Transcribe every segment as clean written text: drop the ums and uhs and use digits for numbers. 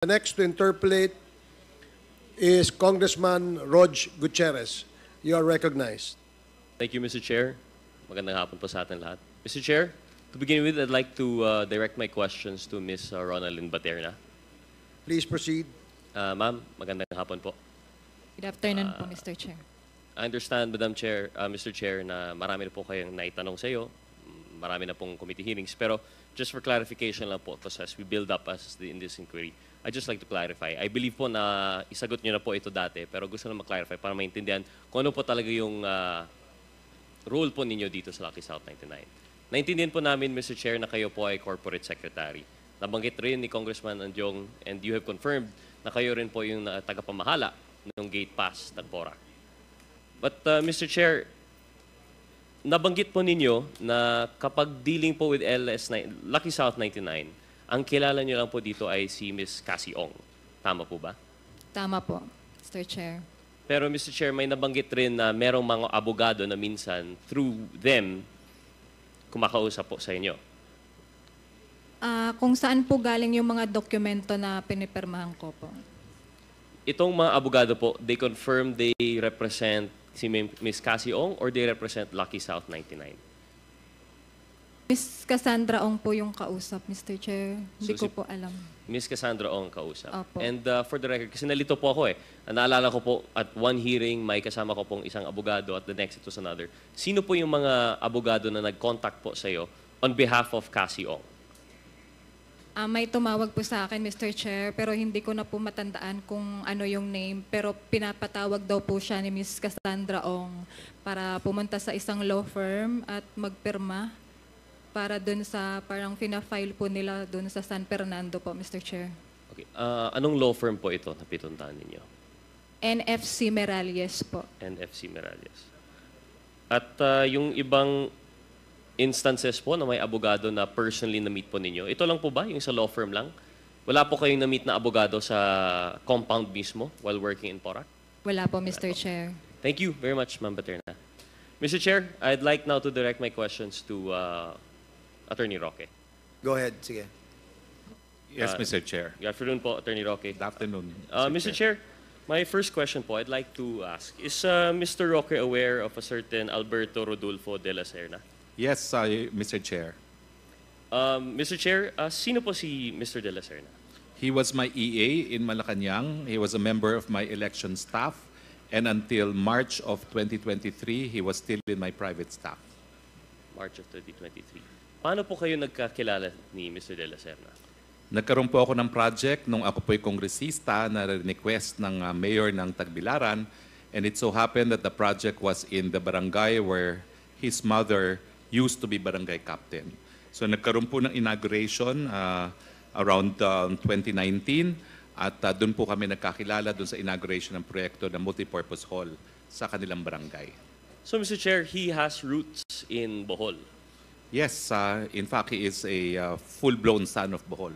The next to interpolate is Congressman Rog Gutierrez. You are recognized. Thank you, Mr. Chair. Magandang hapon po sa atin lahat. Mr. Chair, to begin with, I'd like to direct my questions to Ms. Ronalyn Baterna. Please proceed. Ma'am, magandang hapon po. Good afternoon po, Mr. Chair. I understand, Madam Chair, Mr. Chair, na marami na po kayong naitanong sa iyo. Marami na pong committee hearings. Pero just for clarification lang po, as we build up in this inquiry, I'd just like to clarify. I believe po na isagot niyo na po ito dati, pero gusto na ma-clarify para maintindihan kung ano po talaga yung role po ninyo dito sa Lucky South 99. Naintindihan po namin, Mr. Chair, na kayo po ay corporate secretary. Nabanggit rin ni Congressman Anjong, and you have confirmed na kayo rin po yung tagapamahala ng gate pass ng PORAC. But Mr. Chair, nabanggit po ninyo na kapag dealing po with Lucky South 99, ang kilala niyo lang po dito ay si Ms. Cassie Ong. Tama po ba? Tama po, Mr. Chair. Pero Mr. Chair, may nabanggit rin na merong mga abogado na minsan, through them, kumakausap po sa inyo. Kung saan po galing yung mga dokumento na pinipirmahan ko po? Itong mga abogado po, they confirm they represent si Ms. Cassie Ong or they represent Lucky South 99? Miss Cassandra Ong po yung kausap, Mr. Chair. Hindi ko po alam. Ms. Cassandra Ong kausap. Opo. And for the record, kasi nalito po ako naalala ko po at one hearing, may kasama ko pong isang abogado at the next it was another. Sino po yung mga abogado na nag-contact po sa iyo on behalf of Cassie Ong? May tumawag po sa akin, Mr. Chair, pero hindi ko na po matandaan kung ano yung name. Pero pinapatawag daw po siya ni Miss Cassandra Ong para pumunta sa isang law firm at magpirma para dun sa parang fina-file po nila dun sa San Fernando po, Mr. Chair. Okay. Anong law firm po ito na pituntahan ninyo? NFC Meralles po. NFC Meralles. At yung ibang instances po na may abogado na personally na-meet po ninyo, ito lang po ba? Yung sa law firm lang? Wala po kayong na-meet na abogado sa compound mismo while working in PORAC? Wala po, Mr. Chair. Thank you very much, Ma'am Baterna. Mr. Chair, I'd like now to direct my questions to Attorney Roque. Go ahead. Sige. Yes, Mr. Chair. Good afternoon po, Attorney Roque. Good afternoon, Mr. Chair, my first question po, I'd like to ask, is Mr. Roque aware of a certain Alberto Rodolfo de la Serna? Yes, Mr. Chair. Mr. Chair, sino po si Mr. de la Serna? He was my EA in Malacanang. He was a member of my election staff. And until March of 2023, he was still in my private staff. March of 2023. Paano po kayo nagkakilala ni Mr. de la Serna? Nagkaroon po ako ng project nung ako po'y kongresista na request ng mayor ng Tagbilaran. And it so happened that the project was in the barangay where his mother used to be barangay captain. So nagkaroon po ng inauguration around 2019 at doon po kami nagkakilala doon sa inauguration ng proyekto ng multipurpose hall sa kanilang barangay. So Mr. Chair, he has roots in Bohol. Yes, in fact, he is a full-blown son of Bohol.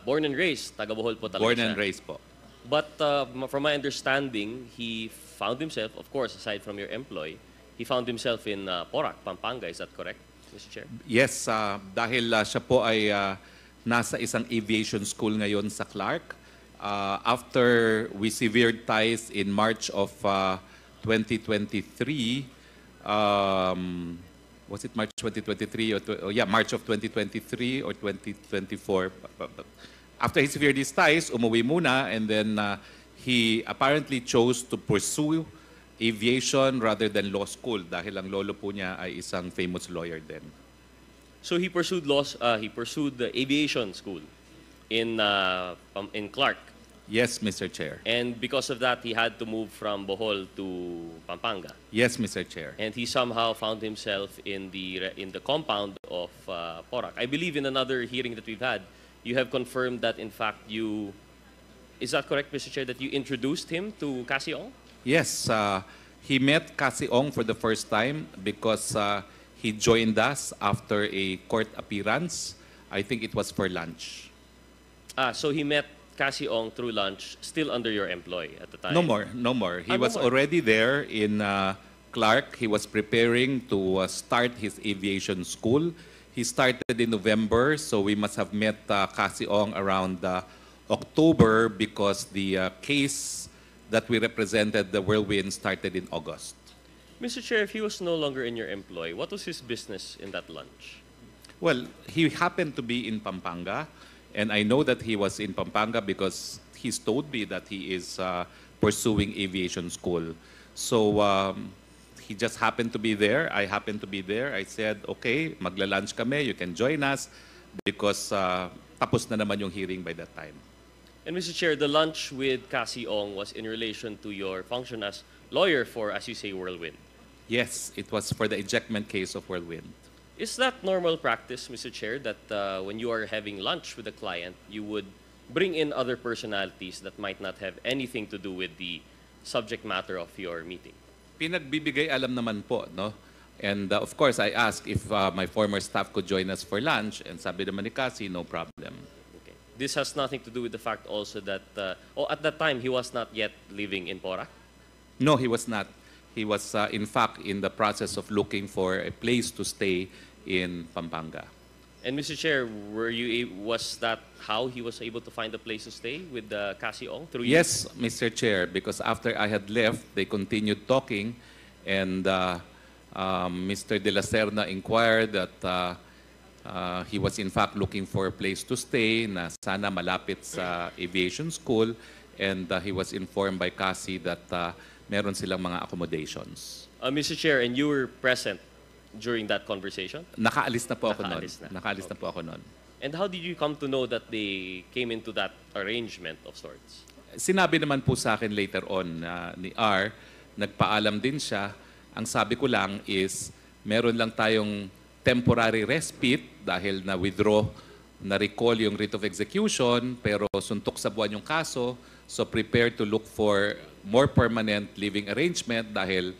Born and raised, taga Bohol po talaga Born siya. and raised po. But from my understanding, he found himself, of course, aside from your employ, he found himself in PORAC, Pampanga. Is that correct, Mr. Chair? Yes, dahil siya po ay nasa isang aviation school ngayon sa Clark. After we severed ties in March of 2023, was it March 2023 or March of 2023 or 2024? After he severed his ties, umuwi muna, and then he apparently chose to pursue aviation rather than law school dahil ang lolo po niya ay isang famous lawyer din. So he pursued the aviation school in Clark. Yes, Mr. Chair. And because of that, he had to move from Bohol to Pampanga. Yes, Mr. Chair. And he somehow found himself in the compound of PORAC. I believe in another hearing that we've had, you have confirmed that in fact is that correct, Mr. Chair, that you introduced him to Cassie Ong? Yes, he met Cassie Ong for the first time because he joined us after a court appearance. I think it was for lunch. So he met Cassie Ong through lunch, still under your employ at the time? No more. He was already there in Clark. He was preparing to start his aviation school. He started in November, so we must have met Cassie Ong around October because the case that we represented, the Whirlwind, started in August. Mr. Chair, if he was no longer in your employ, what was his business in that lunch? Well, he happened to be in Pampanga, and I know that he was in Pampanga because he's told me that he is pursuing aviation school. So he just happened to be there. I happened to be there. I said, okay, magla-lunch kami, you can join us because tapos na naman yung hearing by that time. And Mr. Chair, the lunch with Cassie Ong was in relation to your function as lawyer for, as you say, Whirlwind. Yes, it was for the ejectment case of Whirlwind. Is that normal practice, Mr. Chair, that when you are having lunch with a client, you would bring in other personalities that might not have anything to do with the subject matter of your meeting? Pinagbibigay alam naman po, no? And of course, I asked if my former staff could join us for lunch, and sabi naman ni Cassie, no problem. Okay. This has nothing to do with the fact also that, at that time, he was not yet living in Porac? No, he was not. He was, in fact, in the process of looking for a place to stay in Pampanga. And Mr. Chair, was that how he was able to find a place to stay with Cassie Ong? Through you? Yes, Mr. Chair, because after I had left, they continued talking, and Mr. De La Serna inquired that he was in fact looking for a place to stay na sana malapit sa aviation school, and he was informed by Cassie that meron silang mga accommodations. Mr. Chair, and you were present during that conversation? Nakaalis na po ako noon. Nakaalis na. Nakaalis na po ako noon. And how did you come to know that they came into that arrangement of sorts? Sinabi naman po sa akin later on ni R, nagpaalam din siya. Ang sabi ko lang is, meron lang tayong temporary respite dahil na-withdraw, na-recall yung writ of execution, pero suntok sa buwan yung kaso, so prepare to look for more permanent living arrangement dahil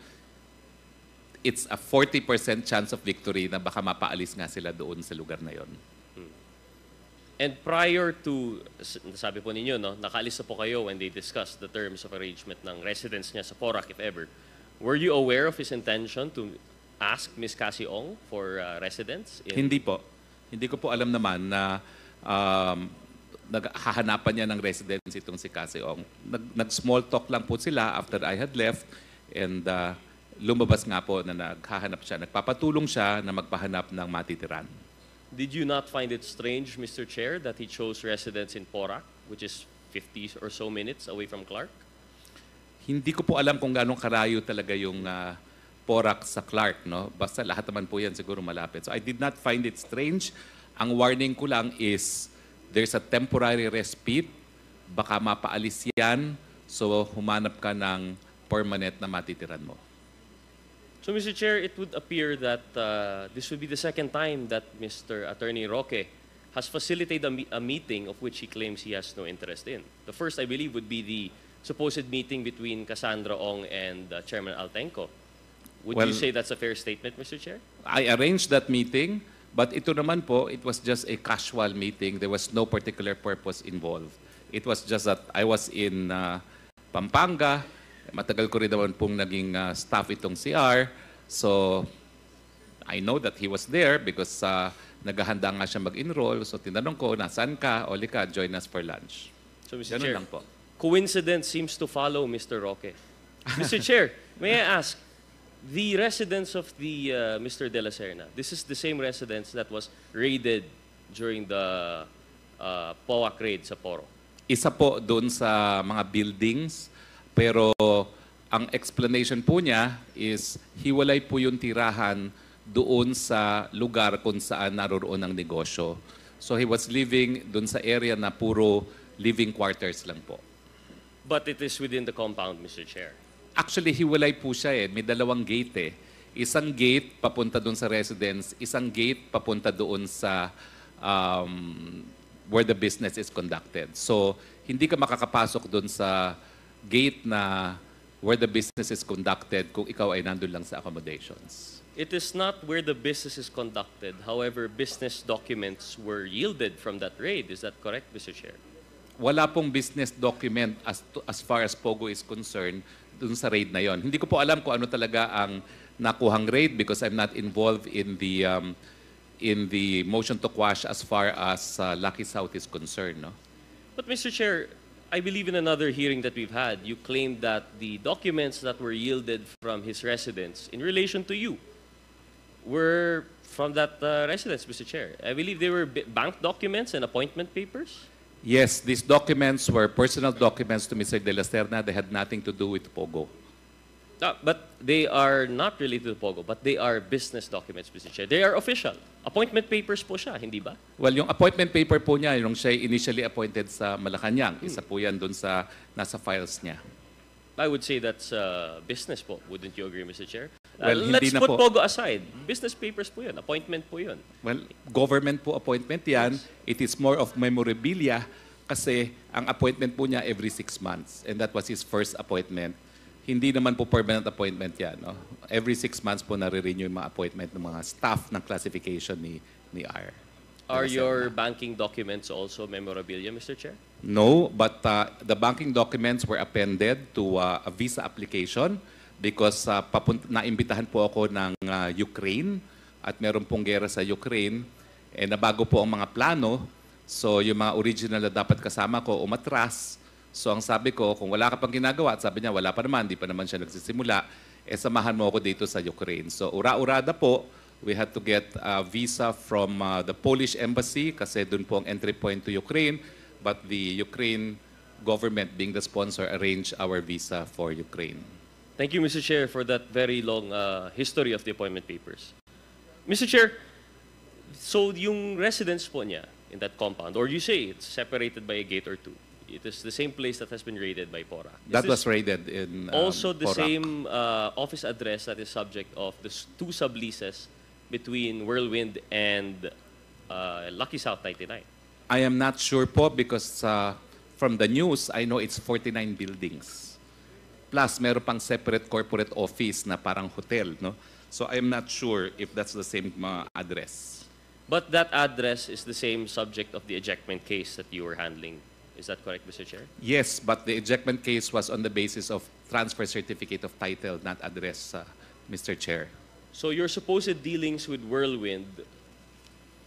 it's a 40% chance of victory na baka mapaalis nga sila doon sa lugar na yon. And prior to, sabi po ninyo, no, nakaalis na po kayo when they discussed the terms of arrangement ng residence niya sa Porac, if ever. Were you aware of his intention to ask Ms. Cassie Ong for residence? Hindi po. Hindi ko po alam naman na naghahanapan niya ng residence itong si Cassie Ong. Nag-small talk lang po sila after I had left, and lumabas nga po na naghahanap siya. Nagpapatulong siya na magpahanap ng matitiran. Did you not find it strange, Mr. Chair, that he chose residence in Porac, which is 50 or so minutes away from Clark? Hindi ko po alam kung gano'ng karayo talaga yung Porac sa Clark, no? Basta lahat naman po yan siguro malapit. So I did not find it strange. Ang warning ko lang is there's a temporary respite. Baka mapaalis yan. So humanap ka ng permanent na matitiran mo. So, Mr. Chair, it would appear that this would be the second time that Mr. Attorney Roque has facilitated a meeting of which he claims he has no interest in. The first, I believe, would be the supposed meeting between Cassandra Ong and Chairman Altenco. Would you say that's a fair statement, Mr. Chair? I arranged that meeting, but ito naman po, it was just a casual meeting. There was no particular purpose involved. It was just that I was in Pampanga. Matagal ko rin naman pong naging staff itong CR. So, I know that he was there because naghahanda nga siya mag-enroll. So, tinanong ko, nasaan ka? Oli ka, join us for lunch. So, Mr. Ganun Chair, lang po. coincidence seems to follow Mr. Roque. Mr. Chair, may I ask, the residence of the Mr. De La Serna, this is the same residence that was raided during the POAC raid sa Poro? Isa po doon sa mga buildings. Pero ang explanation po niya is hiwalay po yung tirahan doon sa lugar kung saan naroroon ang negosyo. So he was living doon sa area na puro living quarters lang po. But it is within the compound, Mr. Chair. Actually, hiwalay po siya eh. May dalawang gate eh. Isang gate papunta doon sa residence, isang gate papunta doon sa where the business is conducted. So hindi ka makakapasok doon sa gate na where the business is conducted kung ikaw ay nandun lang sa accommodations. It is not where the business is conducted. However, business documents were yielded from that raid. Is that correct, Mr. Chair? Wala pong business document as far as Pogo is concerned dun sa raid na yon. Hindi ko po alam kung ano talaga ang nakuhang raid because I'm not involved in the motion to quash as far as Lucky South is concerned. No? But Mr. Chair, I believe in another hearing that we've had, you claimed that the documents that were yielded from his residence in relation to you were from that residence, Mr. Chair. I believe they were bank documents and appointment papers. Yes, these documents were personal documents to Mr. De La Serna. They had nothing to do with Pogo. But they are not related to Pogo, but they are business documents, Mr. Chair. They are official. Appointment papers po siya, hindi ba? Well, yung appointment paper po niya, yung siya initially appointed sa Malacanang, isa po yan dun sa nasa files niya. I would say that's business po. Wouldn't you agree, Mr. Chair? Well, Let's hindi na put po. Pogo aside. Business papers po yun. Appointment po yun. Well, government po appointment yan. It is more of memorabilia kasi ang appointment po niya every 6 months. And that was his first appointment. Hindi naman po permanent appointment yan. No? Every 6 months po nare-renew yung mga appointment ng mga staff ng classification ni R. Are your banking documents also memorabilia, Mr. Chair? No, but the banking documents were appended to a visa application because naimbitahan po ako ng Ukraine at meron pong gera sa Ukraine. And nabago po ang mga plano, so yung mga original na dapat kasama ko umatras. So ang sabi ko, kung wala ka pang ginagawa, at sabi niya, wala pa naman, di pa naman siya nagsisimula, samahan mo ako dito sa Ukraine. So ura-urada po, we had to get a visa from the Polish embassy kasi dun po ang entry point to Ukraine. But the Ukraine government, being the sponsor, arranged our visa for Ukraine. Thank you, Mr. Chair, for that very long history of the appointment papers. Mr. Chair, so yung residence po niya in that compound, or you say it's separated by a gate or two, it is the same place that has been raided by PORA. That was raided in also the Porac. same office address that is subject of the two subleases between Whirlwind and Lucky South 99. I am not sure po because from the news, I know it's 49 buildings. Plus, meron pang separate corporate office na parang hotel, no? So I am not sure if that's the same address. But that address is the same subject of the ejectment case that you were handling. Is that correct, Mr. Chair? Yes, but the ejectment case was on the basis of transfer certificate of title, not address, Mr. Chair. So your supposed dealings with Whirlwind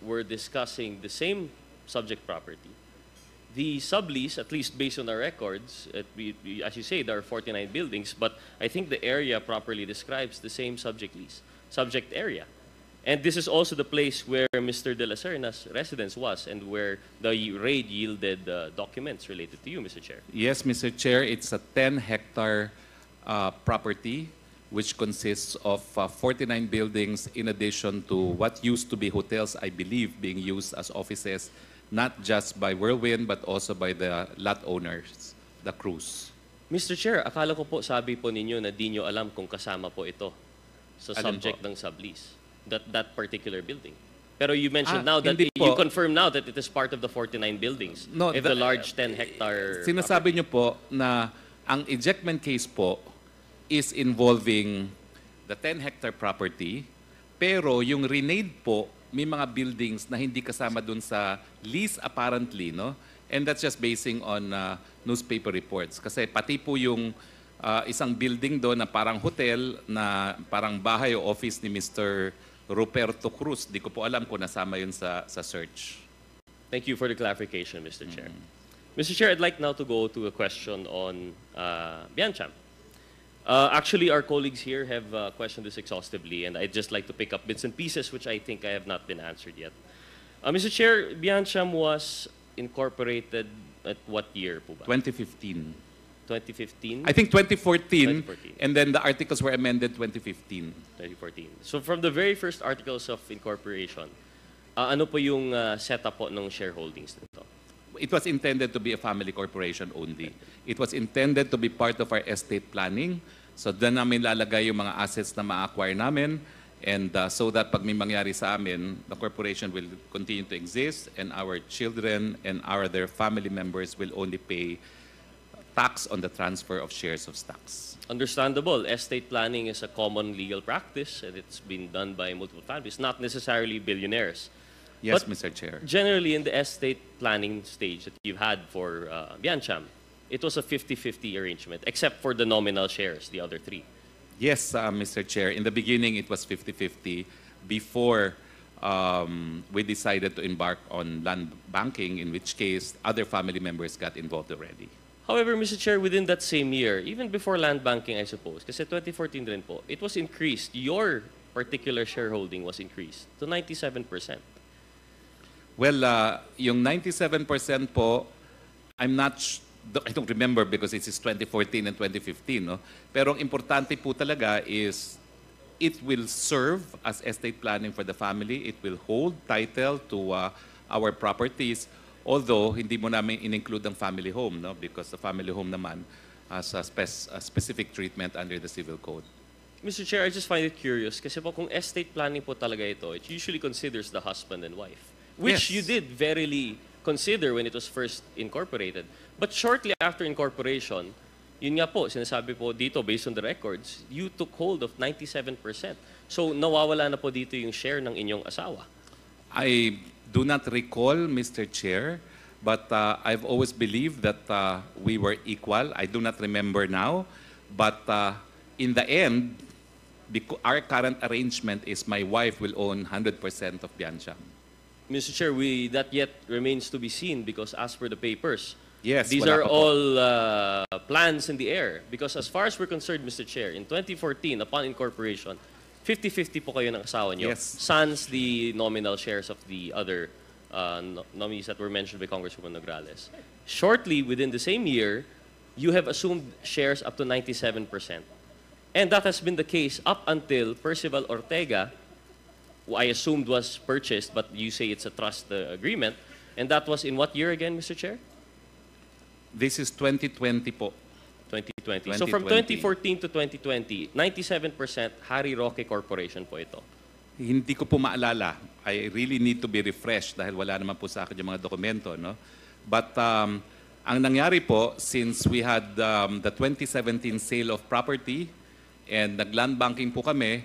were discussing the same subject property. The sublease, at least based on our records, as you say, there are 49 buildings, but I think the area properly describes the same subject area. And this is also the place where Mr. De La Serna's residence was and where the raid yielded documents related to you, Mr. Chair. Yes, Mr. Chair, it's a 10-hectare property which consists of 49 buildings in addition to what used to be hotels, I believe, being used as offices, not just by Whirlwind but also by the lot owners, the crews. Mr. Chair, akala ko po sabi po ninyo na di nyo alam kung kasama po ito sa Alin subject po? ng sublease, that particular building. Pero you mentioned now that hindi you po. confirm now that it is part of the 49 buildings. No, if the large 10-hectare... Sinasabi niyo po na ang ejectment case po is involving the 10-hectare property, pero yung renade po, may mga buildings na hindi kasama dun sa lease apparently, no? And that's just basing on newspaper reports. Kasi pati po yung isang building doon na parang hotel, na parang bahay o office ni Mr. Ruperto Cruz. Di ko po alam kung nasama yun sa search. Thank you for the clarification, Mr. Chair. Mr. Chair, I'd like now to go to a question on Biancham. Actually, our colleagues here have questioned this exhaustively, and I'd just like to pick up bits and pieces which I think I have not been answered yet. Mr. Chair, Biancham was incorporated at what year po ba? 2015. 2015? I think 2014, 2014. and then the articles were amended 2015. 2014. So from the very first articles of incorporation, ano po yung setup po ng shareholdings nito? It was intended to be a family corporation only. It was intended to be part of our estate planning. So doon namin lalagay yung mga assets na ma-acquire namin. And so that pag may mangyari sa amin, the corporation will continue to exist and our children and our other family members will only pay tax on the transfer of shares of stocks. Understandable. Estate planning is a common legal practice and it's been done by multiple families, not necessarily billionaires. Yes, But Mr. Chair. generally, in the estate planning stage that you've had for Biancham, it was a 50-50 arrangement, except for the nominal shares, the other three. Yes, Mr. Chair. In the beginning, it was 50-50 before we decided to embark on land banking, in which case other family members got involved already. However, Mr. Chair, within that same year, even before land banking, I suppose, kasi 2014 rin po, it was increased. Your particular shareholding was increased to 97%. Well, yung 97% po, I don't remember because it is 2014 and 2015, no? Pero ang importante po talaga is it will serve as estate planning for the family. It will hold title to our properties, although hindi mo namin in-include ang family home, no? Because the family home naman has a specific treatment under the Civil Code. Mr. Chair, I just find it curious kasi po kung estate planning po talaga ito, it usually considers the husband and wife, which Yes. you did verily consider when it was first incorporated. But shortly after incorporation, yun nga po, sinasabi po dito, based on the records, you took hold of 97%. So nawawala na po dito yung share ng inyong asawa. I do not recall, Mr. Chair, but I've always believed that we were equal. I do not remember now, but in the end, our current arrangement is my wife will own 100% of Biancham. Mr. Chair, that yet remains to be seen because as per the papers, Yes, these wala are pa po. all plans in the air. Because as far as we're concerned, Mr. Chair, in 2014, upon incorporation, 50-50 po kayo ng asawa niyo. Yes. Sans the nominal shares of the other nominees that were mentioned by Congresswoman Nograles. Shortly, within the same year, you have assumed shares up to 97%. And that has been the case up until Percival Ortega, who I assumed was purchased, but you say it's a trust agreement. And that was in what year again, Mr. Chair? This is 2020 po. 2020. So from 2014 to 2020, 97% Harry Roque Corporation po ito. Hindi ko po maalala. I really need to be refreshed dahil wala naman po sa akin yung mga dokumento, no? But ang nangyari po, since we had the 2017 sale of property and nag-land banking po kami,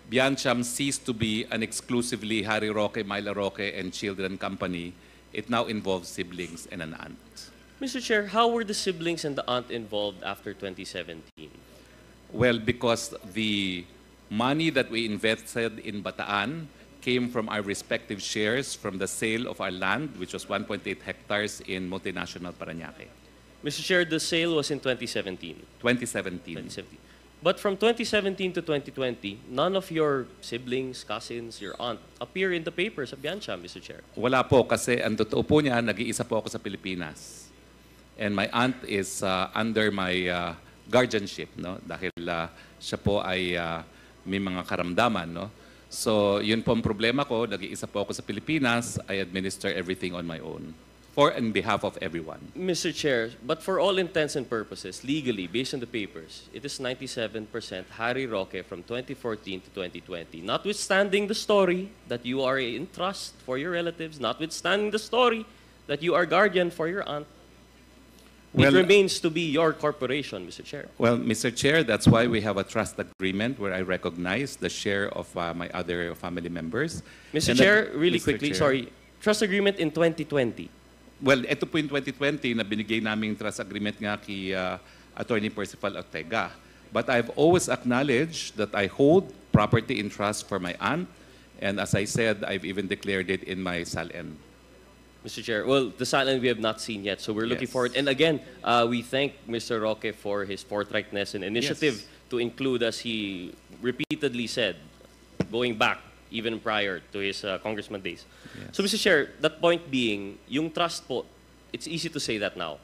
Biancham ceased to be an exclusively Harry Roque, Myla Roque, and children company. It now involves siblings and an aunt. Mr. Chair, how were the siblings and the aunt involved after 2017? Well, because the money that we invested in Bataan came from our respective shares from the sale of our land, which was 1.8 hectares in multinational Parañaque, Mr. Chair, the sale was in 2017. 2017. 2017. But from 2017 to 2020, none of your siblings, cousins, your aunt appear in the papers of Biancham, Mr. Chair. Wala po kasi ang totoo po niya, nag-iisa po ako sa Pilipinas. And my aunt is under my guardianship, no? Dahil siya po ay may mga karamdaman, no? So, yun po ang problema ko. Nag-iisa po ako sa Pilipinas. I administer everything on my own. On behalf of everyone. Mr. Chair, but for all intents and purposes, legally, based on the papers, it is 97% Harry Roque from 2014 to 2020. Notwithstanding the story that you are in trust for your relatives, notwithstanding the story that you are guardian for your aunt, it remains to be your corporation, Mr. Chair. Well, Mr. Chair, that's why we have a trust agreement where I recognize the share of my other family members. Mr. And Chair, really Mr. quickly, Chair. sorry, trust agreement in 2020. Well, ito po yung 2020 na binigay naming trust agreement nga kay Attorney Percival Ortega. But I've always acknowledged that I hold property in trust for my aunt. And as I said, I've even declared it in my SALN. Mr. Chair, well, the silent we have not seen yet, so we're looking Yes. forward. And again, we thank Mr. Roque for his forthrightness and initiative Yes. to include, as he repeatedly said, going back even prior to his congressman days. Yes. So, Mr. Chair, that point being, yung trust po, it's easy to say that now.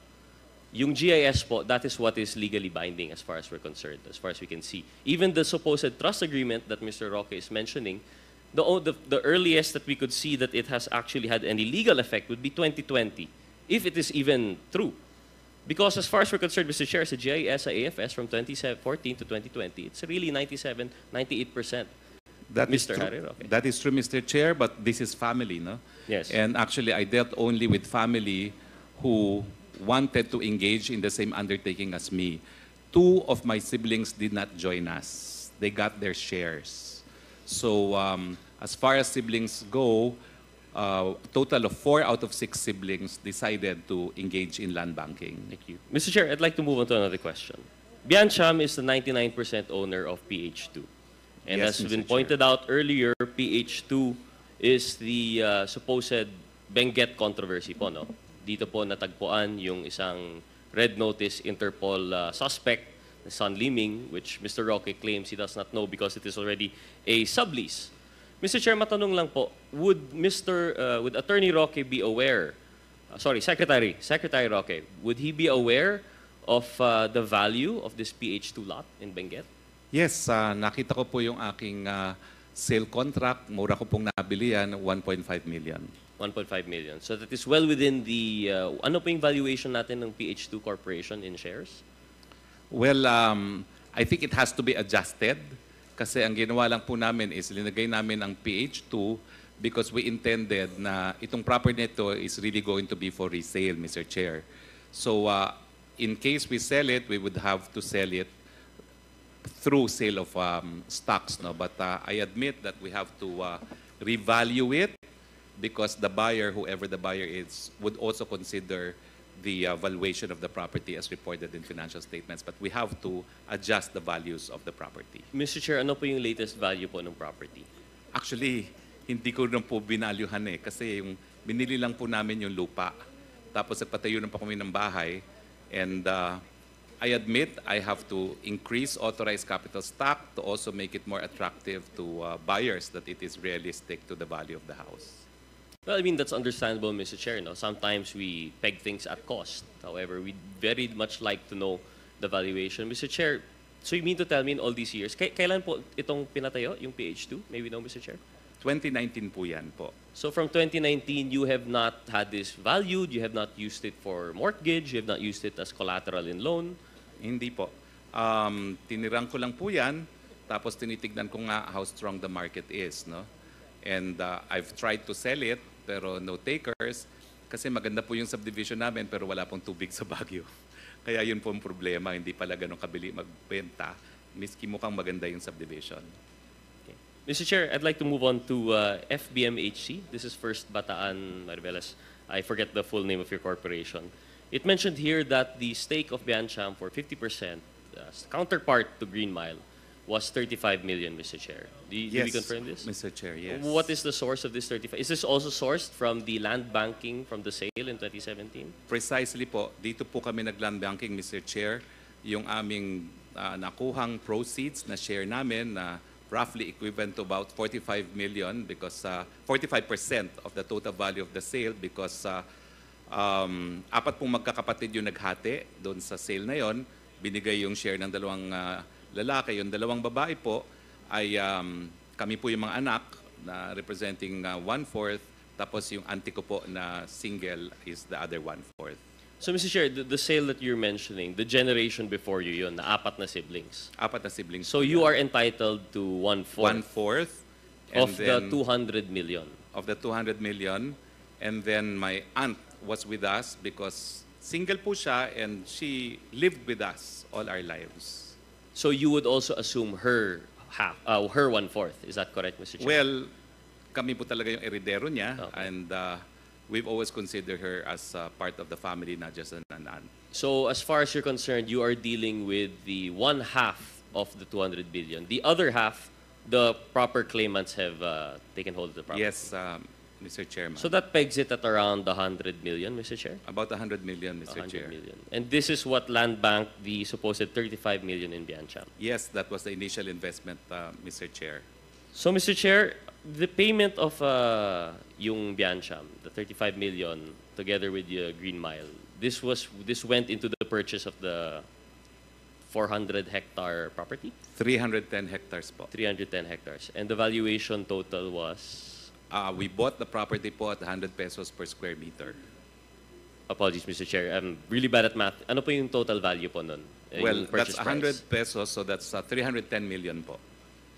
Yung GIS po, that is what is legally binding as far as we're concerned, as far as we can see. Even the supposed trust agreement that Mr. Roque is mentioning, the earliest that we could see that it has actually had any legal effect would be 2020, if it is even true. Because as far as we're concerned, Mr. Chair, sa GIS, sa AFS from 2014 to 2020, it's really 97, 98%. That is Mr. true. Harry Roque. That is true, Mr. Chair, but this is family, no? Yes. And actually, I dealt only with family who wanted to engage in the same undertaking as me. 2 of my siblings did not join us. They got their shares. So, as far as siblings go, a total of 4 out of 6 siblings decided to engage in land banking. Thank you. Mr. Chair, I'd like to move on to another question. Biancham is the 99% owner of PH2. And Yes, as has Mr. been Chair. pointed out earlier, PH2 is the supposed Benguet controversy po, no? Dito po natagpuan yung isang red notice Interpol suspect, Son Liming, which Mr. Roque claims he does not know because it is already a sublease. Mr. Chair, matanong lang po, would Attorney Roque be aware, Secretary Roque, would he be aware of the value of this PH2 lot in Benguet? Yes, nakita ko po yung aking sale contract. Mura ko pong nabili yan, 1.5 million. 1.5 million. So that is well within the, ano po yung valuation natin ng PH2 Corporation in shares? Well, I think it has to be adjusted kasi ang ginawa lang po namin is linagay namin ang PH2 because we intended na itong property nito is really going to be for resale, Mr. Chair. So in case we sell it, we would have to sell it through sale of stocks. No? But I admit that we have to revalue it because the buyer, whoever the buyer is, would also consider the valuation of the property as reported in financial statements. But we have to adjust the values of the property. Mr. Chair, ano po yung latest value po ng property? Actually, hindi ko rin po binalyuhan kasi yung binili lang po namin yung lupa. Tapos nagpatayo na pa kami ng bahay. And I admit I have to increase authorized capital stock to also make it more attractive to buyers that it is realistic to the value of the house. Well, I mean, that's understandable, Mr. Chair. No? Sometimes we peg things at cost. However, we'd very much like to know the valuation. Mr. Chair, so you mean to tell me in all these years, kailan po itong pinatayo, yung PH2? Maybe no, Mr. Chair? 2019 po yan po. So from 2019, you have not had this valued, you have not used it for mortgage, you have not used it as collateral in loan? Hindi po. Tinirang ko lang po yan, tapos tinitignan ko nga how strong the market is. No? And I've tried to sell it, pero no takers, kasi maganda po yung subdivision namin, pero wala pong tubig sa Baguio. Kaya yun po ang problema, hindi pala ganun kabili magbenta, miski mukhang maganda yung subdivision. Okay. Mr. Chair, I'd like to move on to FBMHC. This is First Bataan Mariveles. I forget the full name of your corporation. It mentioned here that the stake of Biancham for 50%, counterpart to Green Mile, was 35 million, Mr. Chair. Do we confirm this? Mr. Chair, yes. What is the source of this 35? Is this also sourced from the land banking from the sale in 2017? Precisely po. Dito po kami nag-land banking, Mr. Chair. Yung aming nakuhang proceeds na share namin na roughly equivalent to about 45 million because 45% of the total value of the sale because apat pong magkakapatid yung naghati doon sa sale na yon. Binigay yung share ng dalawang lalaki. Yung dalawang babae po ay kami po yung mga anak na representing 1/4. Tapos yung auntie ko po na single is the other 1/4. So, Mr. Chair, the sale that you're mentioning, the generation before you yun, na apat na siblings. Apat na siblings. So you are entitled to 1/4 1/4 of the 200 million. Of the 200 million. And then my aunt was with us because single po siya and she lived with us all our lives. So you would also assume her half, her 1/4. Is that correct, Mr. Chair? Well, kami po talaga yung heredero niya Okay. and we've always considered her as part of the family, not just an aunt. So as far as you're concerned, you are dealing with the 1/2 of the 200 billion. The other half, the proper claimants have taken hold of the property. Yes, Mr. Chairman. So that pegs it at around 100 million, Mr. Chair? About 100 million, Mr. 100 Chair. million. And this is what land bank the supposed 35 million in Biancham. Yes, that was the initial investment, Mr. Chair. So, Mr. Chair, the payment of yung Biancham, the 35 million, together with the Green Mile, this went into the purchase of the 400-hectare property? 310 hectares po. 310 hectares. And the valuation total was? We bought the property po at 100 pesos per square meter. Apologies, Mr. Chair. I'm really bad at math. Ano po yung total value po nun? Well, Yung purchase that's 100 price? pesos, so that's 310 million po.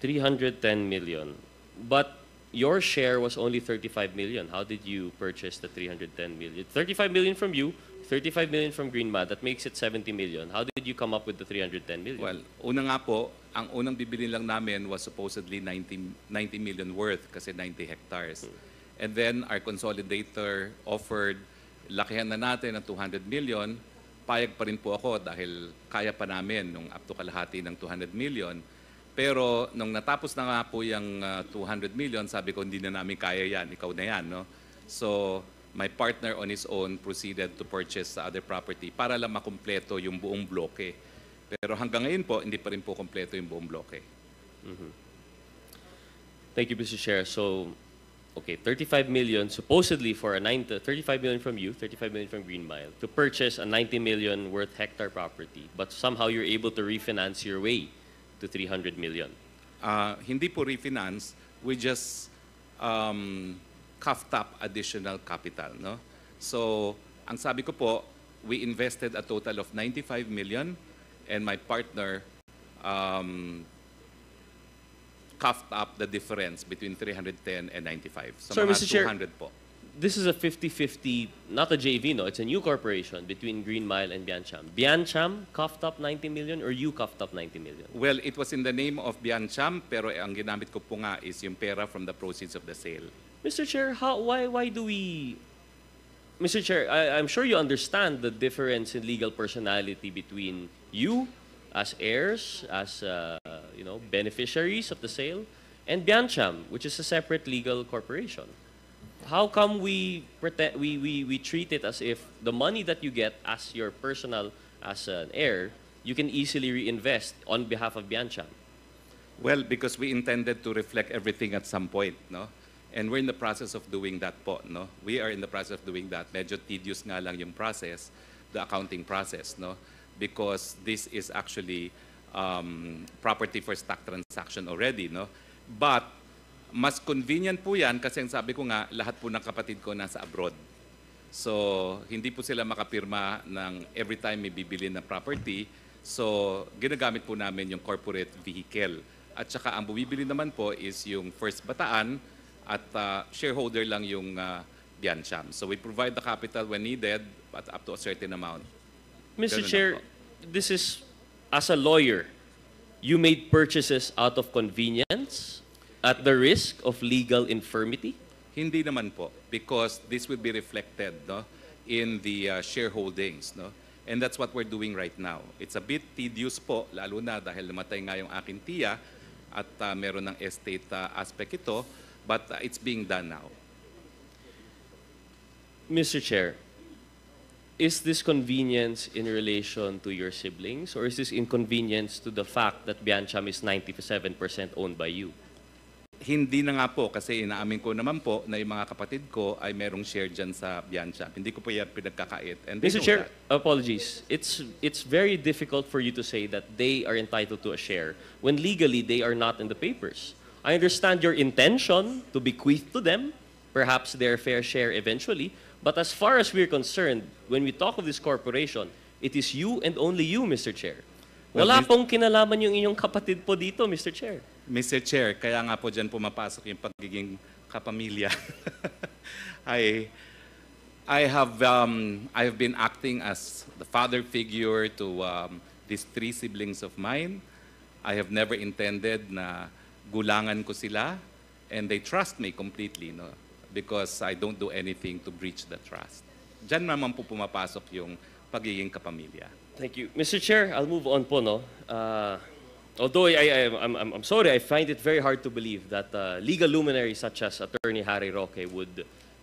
310 million. But your share was only 35 million. How did you purchase the 310 million? 35 million from you, 35 million from Greenmad. That makes it 70 million. How did you come up with the 310 million? Well, una nga po, ang unang bibili lang namin was supposedly 90 million worth kasi 90 hectares. And then our consolidator offered, lakihan na natin ng 200 million. Payag pa rin po ako dahil kaya pa namin nung up to kalahati ng 200 million. Pero nung natapos na nga po yung 200 million, sabi ko hindi na namin kaya yan, ikaw na yan. No? So my partner on his own proceeded to purchase other property para lang makumpleto yung buong bloke. Pero hanggang ngayon po, hindi pa rin po kumpleto yung buong bloke. Thank you, Mr. Chair. So, okay, 35 million supposedly for a 35 million from you, 35 million from Green Mile to purchase a 90 million worth hectare property, but somehow you're able to refinance your way to 300 million. Hindi po refinance, we just coughed up additional capital. No? So, ang sabi ko po, we invested a total of 95 million and my partner coughed up the difference between 310 and 95. So, Sorry, mga Mr. Chair. 200 po. This is a 50-50, not a JV, no? It's a new corporation between Green Mile and Biancham. Biancham coughed up 90 million or you coughed up 90 million? Well, it was in the name of Biancham, pero ang ginamit ko po nga is yung pera from the proceeds of the sale. Mr. Chair, why do we... Mr. Chair, I'm sure you understand the difference in legal personality between you as heirs, as beneficiaries of the sale, and Biancham, which is a separate legal corporation. How come we treat it as if the money that you get as your personal, as an heir, you can easily reinvest on behalf of Biancham? Well, because we intended to reflect everything at some point, no? And we're in the process of doing that po, no? We are in the process of doing that. Medyo tedious nga lang yung process, the accounting process, no? Because this is actually property for stock transaction already, no? But mas convenient po yan kasi ang sabi ko nga, lahat po ng kapatid ko nasa abroad. So, hindi po sila makapirma ng every time may bibili ng property. So, ginagamit po namin yung corporate vehicle. At saka ang bumibili naman po is yung First Bataan at shareholder lang yung Biancham. So, we provide the capital when needed but up to a certain amount. Mr. Ganun Chair, lang po. this is, as a lawyer, you made purchases out of convenience at the risk of legal infirmity? Hindi naman po, because this will be reflected, no, in the shareholdings. No? And that's what we're doing right now. It's a bit tedious po, lalo na dahil namatay nga yung aking tiya at meron ng estate aspect ito, but it's being done now. Mr. Chair, is this convenience in relation to your siblings or is this inconvenience to the fact that Biancham is 97% owned by you? Hindi na nga po kasi inaamin ko naman po na yung mga kapatid ko ay merong share dyan sa Biancham. Hindi ko po yan pinagkakait. And they Mr. know Chair, that. apologies. It's very difficult for you to say that they are entitled to a share when legally they are not in the papers. I understand your intention to bequeath to them, perhaps their fair share eventually, but as far as we're concerned, when we talk of this corporation, it is you and only you, Mr. Chair. Wala pong kinalaman yung inyong kapatid po dito, Mr. Chair. Mr. Chair, kaya nga po dyan pumapasok yung pagiging kapamilya. I have been acting as the father figure to these three siblings of mine. I have never intended na gulangan ko sila, and they trust me completely, no? Because I don't do anything to breach the trust. Diyan naman po pumapasok yung pagiging kapamilya. Thank you. Mr. Chair, I'll move on po, no? Although I'm sorry, I find it very hard to believe that legal luminaries such as Attorney Harry Roque would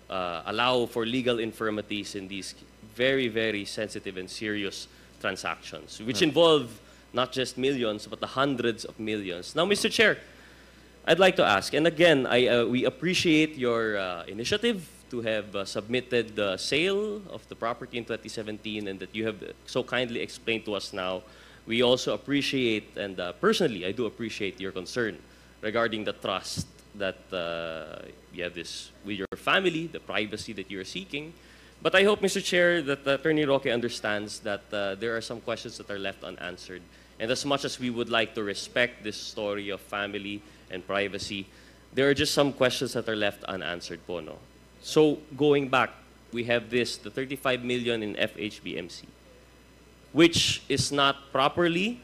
allow for legal infirmities in these very, very sensitive and serious transactions, which involve not just millions, but the hundreds of millions. Now, Mr. Chair, I'd like to ask, and again, we appreciate your initiative to have submitted the sale of the property in 2017 and that you have so kindly explained to us now. We also appreciate, and personally, I do appreciate your concern regarding the trust that you have this with your family, the privacy that you're seeking. But I hope, Mr. Chair, that Attorney Roque understands that there are some questions that are left unanswered. And as much as we would like to respect this story of family and privacy, there are just some questions that are left unanswered po, no? So, going back, we have the 35 million in FHBMC, which is not properly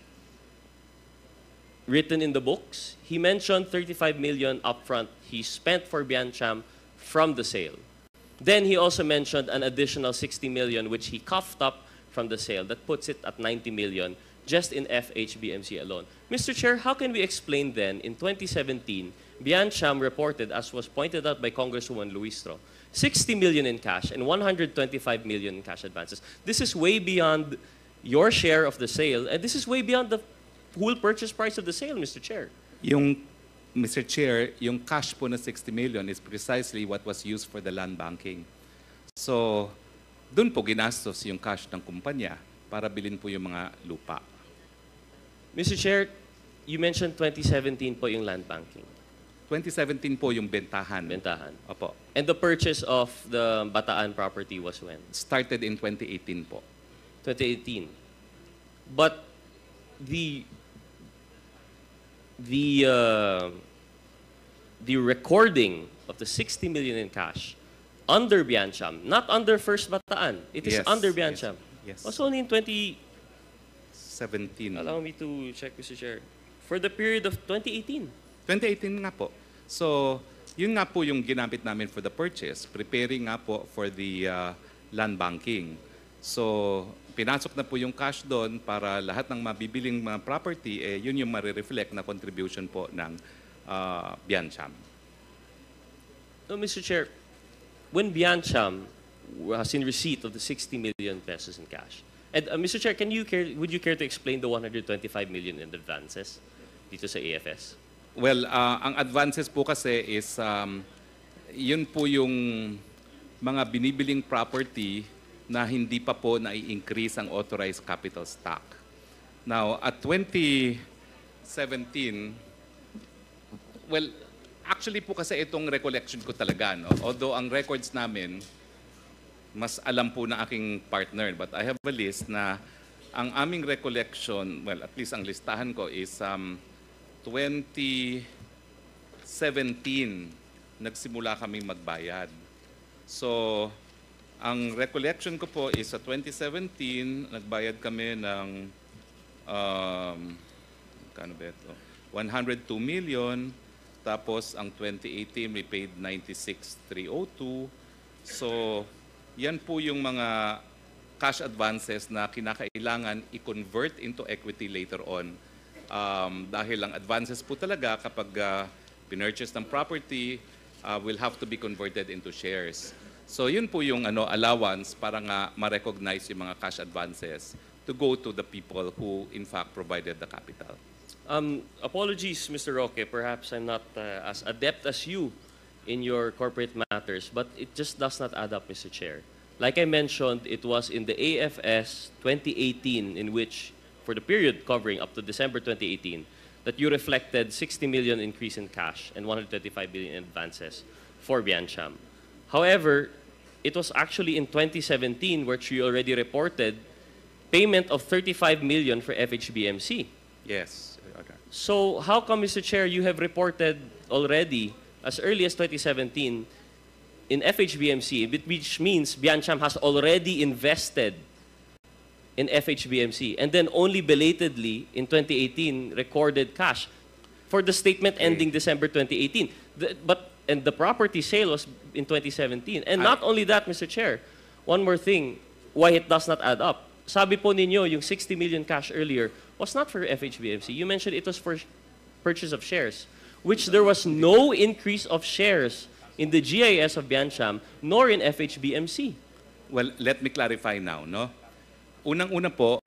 written in the books. He mentioned 35 million upfront he spent for Biancham from the sale. Then he also mentioned an additional 60 million which he coughed up from the sale. That puts it at 90 million just in FHBMC alone. Mr. Chair, how can we explain then in 2017, Biancham reported, as was pointed out by Congresswoman Luistro, 60 million in cash and 125 million in cash advances. This is way beyond your share of the sale, and this is way beyond the whole purchase price of the sale, Mr. Chair. Mr. Chair, yung cash po na 60 million is precisely what was used for the land banking. So, doon po ginastos yung cash ng kumpanya para bilhin po yung mga lupa. Mr. Chair, you mentioned 2017 po yung land banking. 2017 po yung bentahan. Bentahan. Opo. And the purchase of the Bataan property was when? Started in 2018 po. 2018. But the recording of the 60 million in cash under Biancham, not under First Bataan, it is Yes, under Biancham, yes. was only in 17. allow me to check, Mr. Chair, for the period of 2018. 2018 nga po. So, yun nga po yung ginamit namin for the purchase, preparing nga po for the land banking. So, pinasok na po yung cash doon para lahat ng mabibiling mga property, yun yung marireflect na contribution po ng Biancham. No, Mr. Chair, when Biancham was in receipt of the 60 million pesos in cash, and Mr. Chair, would you care to explain the 125 million in advances dito sa AFS? Well, ang advances po kasi is, yun po yung mga binibiling property na hindi pa po na-increase ang authorized capital stock. Now, at 2017, well, actually po kasi itong recollection ko talaga, no? Although ang records namin, mas alam po na aking partner, but I have a list na ang aming recollection, well, at least ang listahan ko is 2017, nagsimula kaming magbayad. So, ang recollection ko po is sa 2017, nagbayad kami ng, kano ba ito? 102 million. Tapos, ang 2018, we paid 96,302. So, yan po yung mga cash advances na kinakailangan i-convert into equity later on. Dahil ang advances po talaga kapag pinurchase ng property will have to be converted into shares. So yun po yung allowance para nga ma-recognize yung mga cash advances to go to the people who in fact provided the capital. Apologies, Mr. Roque, perhaps I'm not as adept as you in your corporate matters, but it just does not add up, Mr. Chair. Like I mentioned, it was in the AFS 2018 in which for the period covering up to December 2018, that you reflected 60 million increase in cash and 125 billion in advances for Biancham. However, it was actually in 2017 which you already reported payment of 35 million for FHBMC. Yes. Okay. So how come, Mr. Chair, you have reported already as early as 2017 in FHBMC, which means Biancham has already invested in FHBMC, and then only belatedly in 2018 recorded cash for the statement ending December 2018. And the property sale was in 2017. And not only that, Mr. Chair, one more thing, why it does not add up. Sabi po ninyo, yung 60 million cash earlier was not for FHBMC. You mentioned it was for purchase of shares, which there was no increase of shares in the GIS of Biancham, nor in FHBMC. Well, let me clarify now, no? Unang-una po,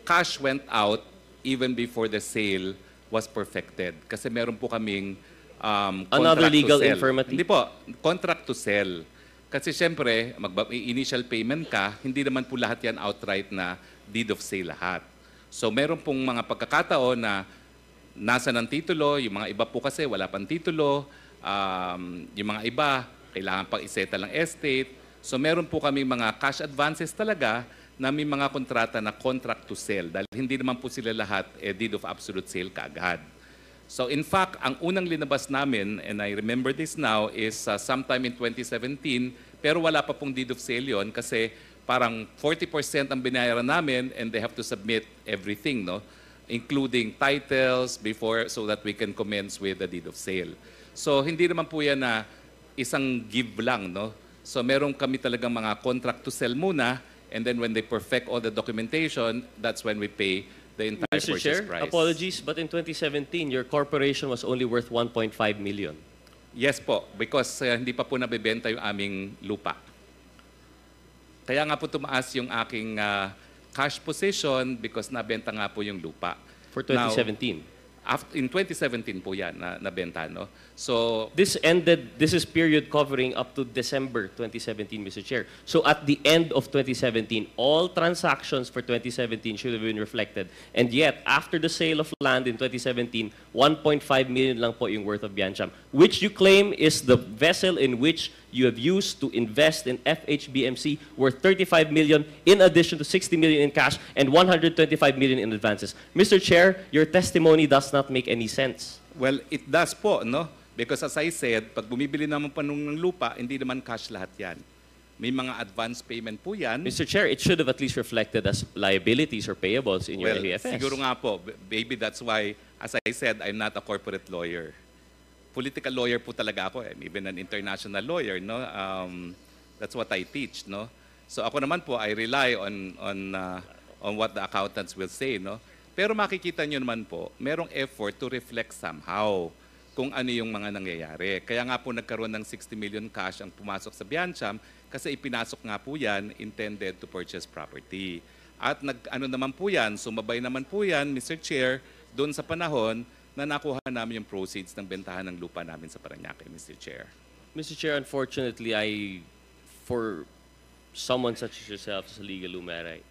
cash went out even before the sale was perfected. Kasi meron po kaming Another contract to legal sell. infirmity? Hindi po, contract to sell. Kasi siyempre, initial payment ka, hindi naman po lahat yan outright na deed of sale lahat. So meron pong mga pagkakataon na nasa ng titulo, yung mga iba po kasi wala pang titulo, yung mga iba, kailangan pang iseta lang estate. So meron po kami mga cash advances talaga na may mga kontrata na contract to sell dahil hindi naman po sila lahat deed of absolute sale kaagad. So in fact, ang unang linabas namin, and I remember this now, is sometime in 2017, pero wala pa pong deed of sale yun kasi parang 40% ang binayaran namin and they have to submit everything, no? Including titles before so that we can commence with the deed of sale. So hindi naman po yan na isang give lang, no? So meron kami talagang mga contract to sell muna, and then when they perfect all the documentation, that's when we pay the entire Mr. purchase Chair, price. apologies, but in 2017, your corporation was only worth 1.5 million. Yes po, because hindi pa po nabebenta yung aming lupa. Kaya nga po tumaas yung aking cash position because nabenta nga po yung lupa. For 2017. In 2017 po yan nabenta, no? So, This is period covering up to December 2017, Mr. Chair. So at the end of 2017, all transactions for 2017 should have been reflected. And yet, after the sale of land in 2017, 1.5 million lang po yung worth of Biancham, which you claim is the vessel in which you have used to invest in FHBMC worth 35 million in addition to 60 million in cash and 125 million in advances. Mr. Chair, your testimony does not make any sense. well, it does po, no? Because as I said, pag bumibili naman pa ng lupa, hindi naman cash lahat yan. May mga advance payment po yan. Mr. Chair, it should have at least reflected as liabilities or payables in your Well, AFS. siguro nga po, maybe that's why, as I said, I'm not a corporate lawyer. Political lawyer po talaga ako. I'm even an international lawyer, no? That's what I teach, no? So ako naman po, I rely on what the accountants will say, no? Pero makikita nyo naman po, merong effort to reflect somehow kung ano yung mga nangyayari. Kaya nga po nagkaroon ng 60 million cash ang pumasok sa Biancham kasi ipinasok nga po yan intended to purchase property. At ano naman po yan, sumabay naman po yan, Mr. Chair, doon sa panahon na nakuha namin yung proceeds ng bentahan ng lupa namin sa Parañaque, Mr. Chair. Mr. Chair, unfortunately, for someone such as yourself as a legal luminary,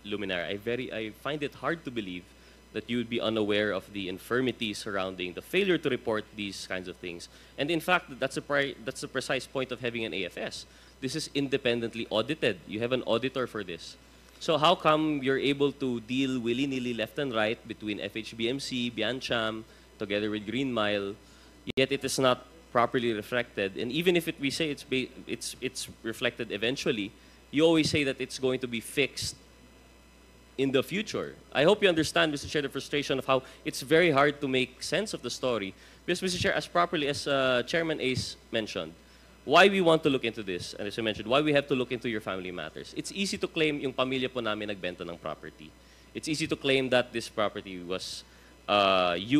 I find it hard to believe that you would be unaware of the infirmities surrounding the failure to report these kinds of things. And in fact, that's the precise point of having an AFS. This is independently audited. You have an auditor for this. So how come you're able to deal willy-nilly left and right between FHBMC, Biancham, together with Green Mile, yet it is not properly reflected? And even if we say it's reflected eventually, you always say that it's going to be fixed in the future. I hope you understand, Mr. Chair, the frustration of how it's very hard to make sense of the story. Because, Mr. Chair, as properly as Chairman Ace mentioned, why we want to look into this, and as I mentioned, why we have to look into your family matters. It's easy to claim yung pamilya po namin nagbenta ng property. It's easy to claim that this property was,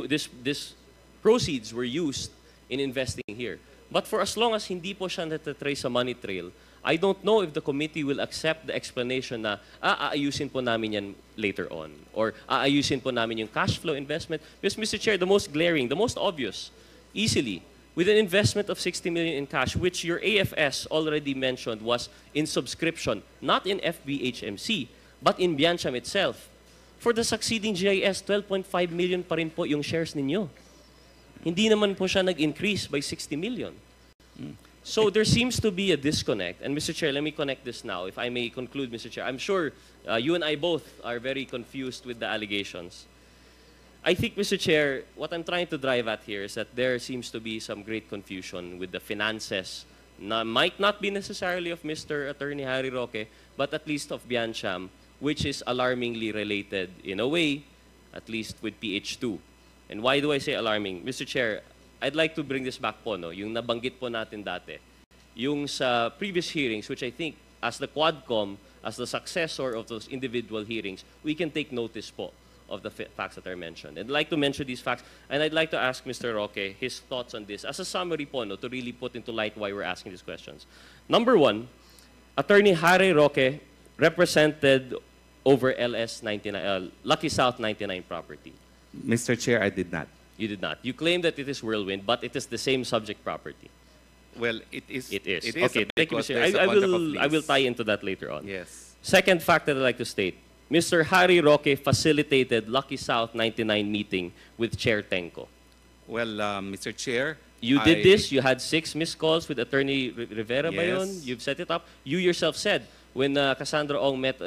this proceeds were used in investing here. But for as long as hindi po siya natatrace sa money trail, I don't know if the committee will accept the explanation na aayusin po namin yan later on or aayusin po namin yung cash flow investment. Because, Mr. Chair, the most glaring, the most obvious, easily, with an investment of 60 million in cash, which your AFS already mentioned was in subscription, not in FBHMC, but in Biancham itself. For the succeeding GIS, 12.5 million pa rin po yung shares ninyo. Hindi naman po siya nag-increase by 60 million. So there seems to be a disconnect. And Mr. Chair, let me connect this now. If I may conclude, Mr. Chair, I'm sure you and I both are very confused with the allegations. I think, Mr. Chair, what I'm trying to drive at here is that there seems to be some great confusion with the finances. Might not be necessarily of Mr. Attorney Harry Roque, but at least of Biancham, which is alarmingly related in a way, at least with PH2. And why do I say alarming? Mr. Chair, I'd like to bring this back po, no? Yung nabanggit po natin dati. Yung sa previous hearings, which I think as the Quadcom, as the successor of those individual hearings, we can take notice po of the facts that are mentioned. I'd like to mention these facts, and I'd like to ask Mr. Roque his thoughts on this as a summary po, no, to really put into light why we're asking these questions. Number one, Attorney Harry Roque represented over Lucky South 99 property. Mr. Chair, I did not. You did not. You claim that it is Whirlwind, but it is the same subject property. Well, it is. It is. It is Okay, thank you, because Mr. there's a conduct of I will lease. tie into that later on. Yes. Second fact that I'd like to state, Mr. Harry Roque facilitated Lucky South 99 meeting with Chair Tenko. Well, Mr. Chair, You did this. You had 6 missed calls with Attorney Rivera ba yun? Yes. You've set it up. You yourself said when Cassandra Ong met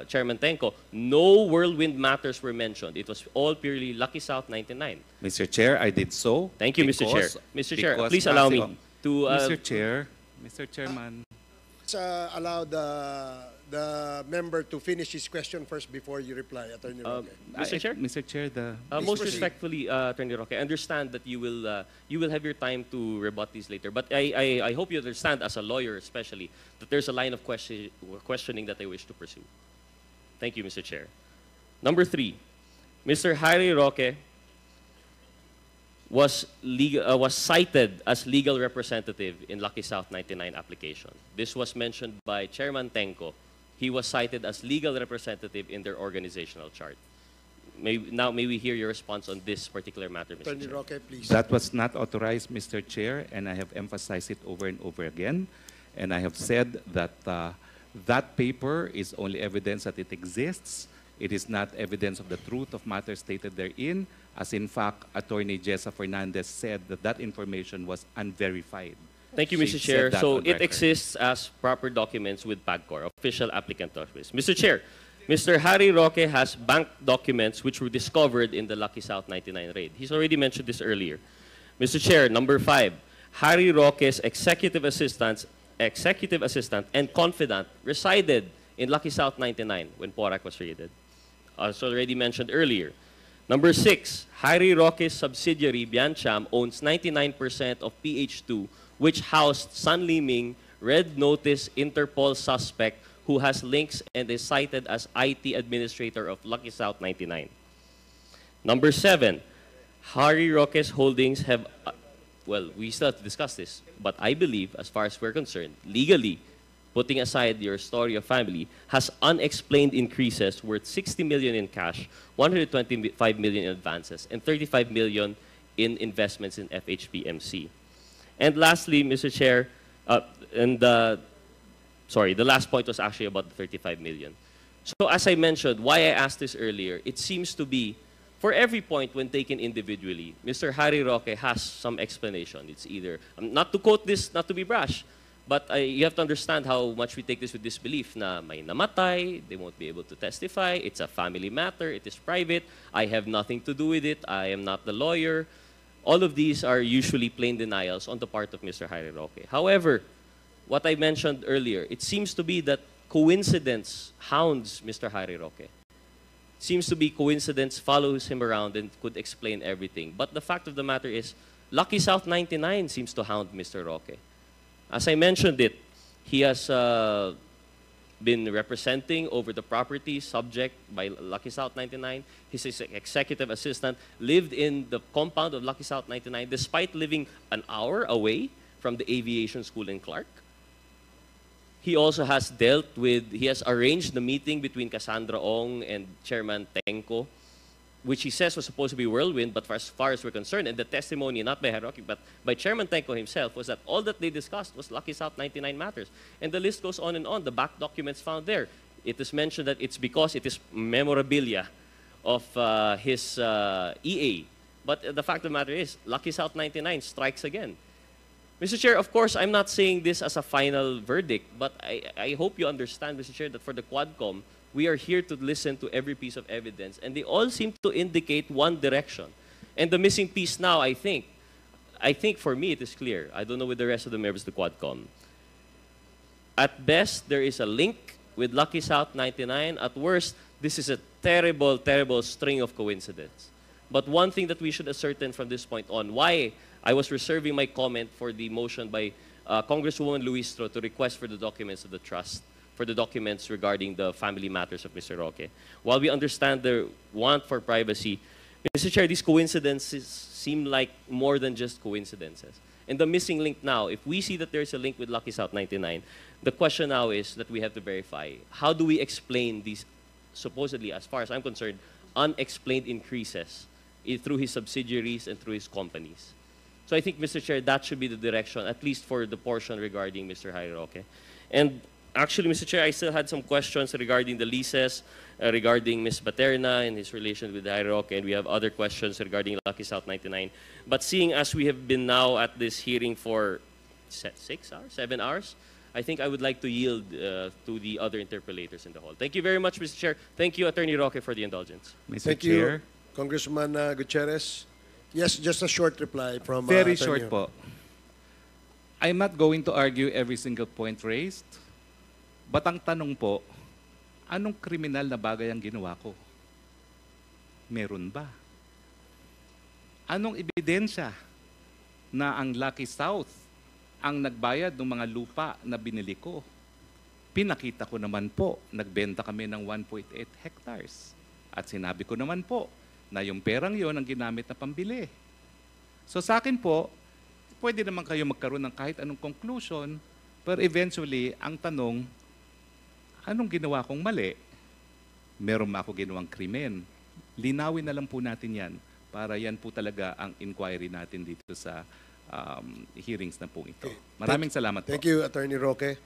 Chairman Tenko, no Whirlwind matters were mentioned. It was all purely Lucky South 99. Mr. Chair, I did so. Thank you, Mr. Chair. Mr. Chair, because please allow me Pasig- to... Mr. Chairman. Let's allow the member to finish his question first before you reply, Attorney Roque. Mr. Chair? Mr. Chair, Most proceed. respectfully, Attorney Roque, I understand that you will have your time to rebut these later. But I hope you understand, as a lawyer especially, that there's a line of questioning that I wish to pursue. Thank you, Mr. Chair. Number 3, Mr. Harry Roque was cited as legal representative in Lucky South 99 application. This was mentioned by Chairman Tenko. He was cited as legal representative in their organizational chart. Now, may we hear your response on this particular matter, Mr. Attorney Chair? Roque, please. That was not authorized, Mr. Chair, and I have emphasized it over and over again. And I have said that that paper is only evidence that it exists. It is not evidence of the truth of matters stated therein, as in fact, Attorney Jessa Fernandez said that that information was unverified. Thank you, She Mr. said Chair. that So on it record. exists as proper documents with PAGCOR, official applicant documents. Mr. Chair, Mr. Harry Roque has bank documents which were discovered in the Lucky South 99 raid. He's already mentioned this earlier. Mr. Chair, number 5, Harry Roque's executive assistant and confidant resided in Lucky South 99 when Porac was raided. As already mentioned earlier. Number 6, Harry Roque's subsidiary, Biancham, owns 99% of PH2, which housed San Liming, Red Notice Interpol suspect who has links and is cited as IT administrator of Lucky South 99. Number 7, Harry Roque's holdings have, well, we still have to discuss this, but I believe, as far as we're concerned, legally, putting aside your story of family, has unexplained increases worth 60 million in cash, 125 million in advances, and 35 million in investments in FHPMC. And lastly, Mr. Chair, the last point was actually about the 35 million. So as I mentioned, why I asked this earlier, it seems to be, for every point when taken individually, Mr. Harry Roque has some explanation. It's either, not to quote this, not to be brash, but you have to understand how much we take this with disbelief na may namatay, they won't be able to testify, it's a family matter, it is private, I have nothing to do with it, I am not the lawyer. All of these are usually plain denials on the part of Mr. Harry Roque. However, what I mentioned earlier, it seems to be that coincidence hounds Mr. Harry Roque. Seems to be coincidence follows him around and could explain everything. But the fact of the matter is, Lucky South 99 seems to hound Mr. Roque. As I mentioned it, he has been representing over the property subject by Lucky South 99. His executive assistant lived in the compound of Lucky South 99 despite living an hour away from the aviation school in Clark. He also has he has arranged the meeting between Cassandra Ong and Chairman Tenko, which he says was supposed to be whirlwind, but as far as we're concerned, and the testimony not by Haroki, but by Chairman Tenko himself, was that all that they discussed was Lucky South 99 matters. And the list goes on and on, the back documents found there. It is mentioned that it's because it is memorabilia of his EA. But the fact of the matter is, Lucky South 99 strikes again. Mr. Chair, of course, I'm not saying this as a final verdict, but I hope you understand, Mr. Chair, that for the Quadcom, we are here to listen to every piece of evidence, and they all seem to indicate one direction. And the missing piece now, I think for me it is clear. I don't know with the rest of the members of the Quadcom. At best, there is a link with Lucky South 99. At worst, this is a terrible, terrible string of coincidence. But one thing that we should ascertain from this point on, why I was reserving my comment for the motion by Congresswoman Luistro to request for the documents of the trust, for the documents regarding the family matters of Mr. Roque. While we understand the want for privacy, Mr. Chair, these coincidences seem like more than just coincidences. And the missing link now, if we see that there's a link with Lucky South 99, the question now is that we have to verify. How do we explain these supposedly, as far as I'm concerned, unexplained increases through his subsidiaries and through his companies? So I think, Mr. Chair, that should be the direction, at least for the portion regarding Mr. Harry Roque. And actually, Mr. Chair, I still had some questions regarding the leases, regarding Ms. Baterna and his relation with Harry Roque, and we have other questions regarding Lucky South 99. But seeing as we have been now at this hearing for 7 hours, I think I would like to yield to the other interpellators in the hall. Thank you very much, Mr. Chair. Thank you, Attorney Roque, for the indulgence. Mr. Thank Chair, you, Congressman Gutierrez. Yes, just a short reply from very Attorney. short po. I'm not going to argue every single point raised, but ang tanong po, anong kriminal na bagay ang ginawa ko? Meron ba? Anong ebidensya na ang Lucky South ang nagbayad ng mga lupa na binili ko? Pinakita ko naman po, nagbenta kami ng 1.8 hectares. At sinabi ko naman po na yung perang yon ang ginamit na pambili. So sa akin po, pwede naman kayo magkaroon ng kahit anong conclusion, pero eventually, ang tanong, anong ginawa kong mali? Meron ba ako ginawang krimen? Linawin na lang po natin yan para yan po talaga ang inquiry natin dito sa hearings na po ito. Maraming salamat po. Thank you, Attorney Roque.